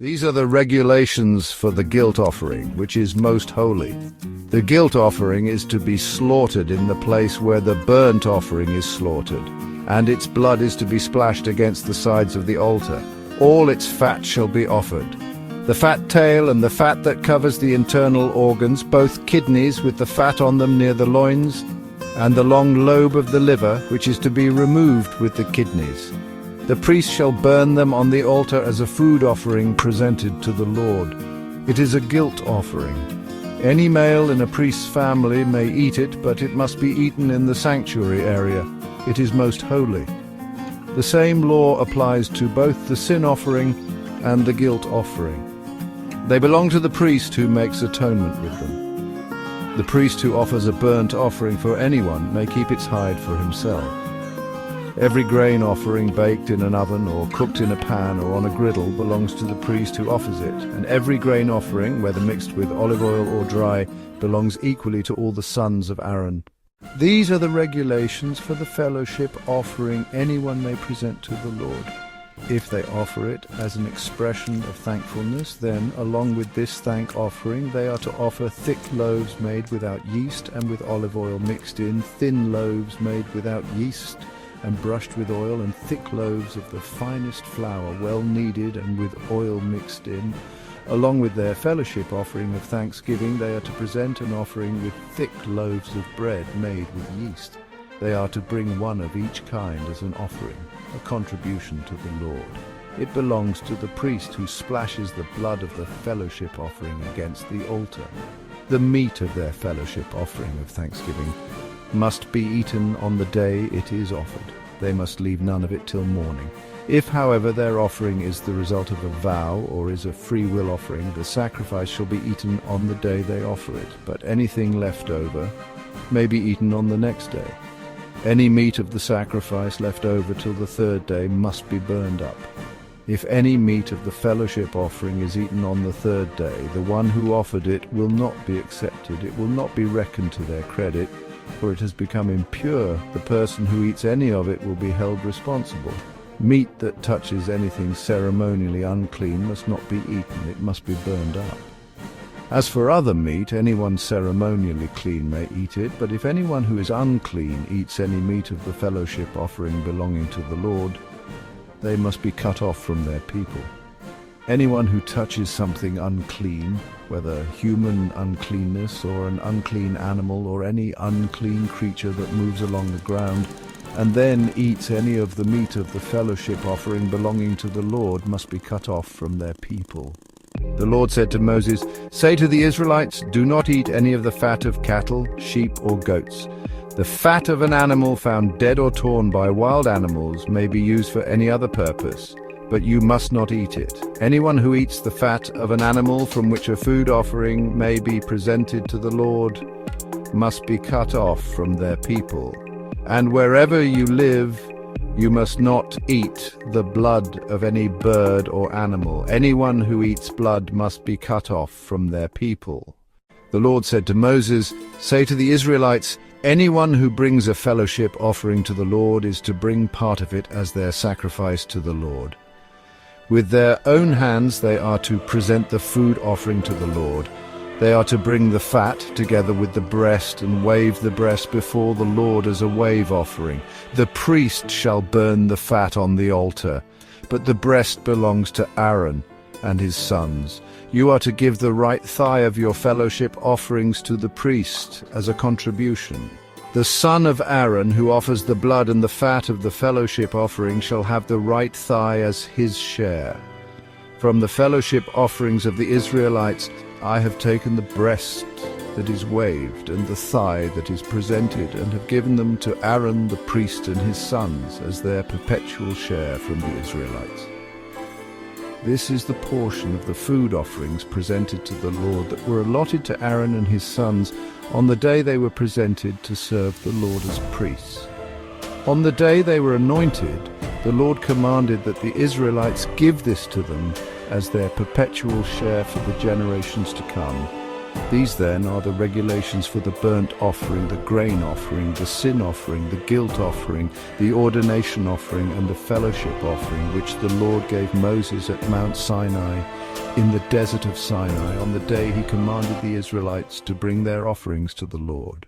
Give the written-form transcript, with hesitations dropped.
These are the regulations for the guilt offering, which is most holy. The guilt offering is to be slaughtered in the place where the burnt offering is slaughtered, and its blood is to be splashed against the sides of the altar. All its fat shall be offered. The fat tail and the fat that covers the internal organs, both kidneys with the fat on them near the loins, and the long lobe of the liver, which is to be removed with the kidneys. The priest shall burn them on the altar as a food offering presented to the Lord. It is a guilt offering. Any male in a priest's family may eat it, but it must be eaten in the sanctuary area. It is most holy. The same law applies to both the sin offering and the guilt offering. They belong to the priest who makes atonement with them. The priest who offers a burnt offering for anyone may keep its hide for himself. Every grain offering baked in an oven or cooked in a pan or on a griddle belongs to the priest who offers it, and every grain offering, whether mixed with olive oil or dry, belongs equally to all the sons of Aaron. These are the regulations for the fellowship offering anyone may present to the Lord. If they offer it as an expression of thankfulness, then, along with this thank offering, they are to offer thick loaves made without yeast and with olive oil mixed in, thin loaves made without yeast and brushed with oil, and thick loaves of the finest flour, well kneaded and with oil mixed in. Along with their fellowship offering of thanksgiving, they are to present an offering with thick loaves of bread made with yeast. They are to bring one of each kind as an offering, a contribution to the Lord. It belongs to the priest who splashes the blood of the fellowship offering against the altar. The meat of their fellowship offering of thanksgiving must be eaten on the day it is offered. They must leave none of it till morning. If, however, their offering is the result of a vow or is a free will offering, the sacrifice shall be eaten on the day they offer it, but anything left over may be eaten on the next day. Any meat of the sacrifice left over till the third day must be burned up. If any meat of the fellowship offering is eaten on the third day, the one who offered it will not be accepted. It will not be reckoned to their credit, for it has become impure. The person who eats any of it will be held responsible. Meat that touches anything ceremonially unclean must not be eaten. It must be burned up. As for other meat, anyone ceremonially clean may eat it, but if anyone who is unclean eats any meat of the fellowship offering belonging to the Lord, they must be cut off from their people. Anyone who touches something unclean, whether human uncleanness or an unclean animal or any unclean creature that moves along the ground, and then eats any of the meat of the fellowship offering belonging to the Lord, must be cut off from their people. The Lord said to Moses, "Say to the Israelites, do not eat any of the fat of cattle, sheep, or goats. The fat of an animal found dead or torn by wild animals may be used for any other purpose, but you must not eat it. Anyone who eats the fat of an animal from which a food offering may be presented to the Lord must be cut off from their people. And wherever you live, you must not eat the blood of any bird or animal. Anyone who eats blood must be cut off from their people." The Lord said to Moses, "Say to the Israelites, anyone who brings a fellowship offering to the Lord is to bring part of it as their sacrifice to the Lord. With their own hands they are to present the food offering to the Lord. They are to bring the fat together with the breast and wave the breast before the Lord as a wave offering. The priest shall burn the fat on the altar, but the breast belongs to Aaron and his sons. You are to give the right thigh of your fellowship offerings to the priest as a contribution. The son of Aaron who offers the blood and the fat of the fellowship offering shall have the right thigh as his share. From the fellowship offerings of the Israelites, I have taken the breast that is waved and the thigh that is presented, and have given them to Aaron the priest and his sons as their perpetual share from the Israelites. This is the portion of the food offerings presented to the Lord that were allotted to Aaron and his sons on the day they were presented to serve the Lord as priests. On the day they were anointed, the Lord commanded that the Israelites give this to them as their perpetual share for the generations to come. These then are the regulations for the burnt offering, the grain offering, the sin offering, the guilt offering, the ordination offering, and the fellowship offering, which the Lord gave Moses at Mount Sinai in the desert of Sinai on the day he commanded the Israelites to bring their offerings to the Lord.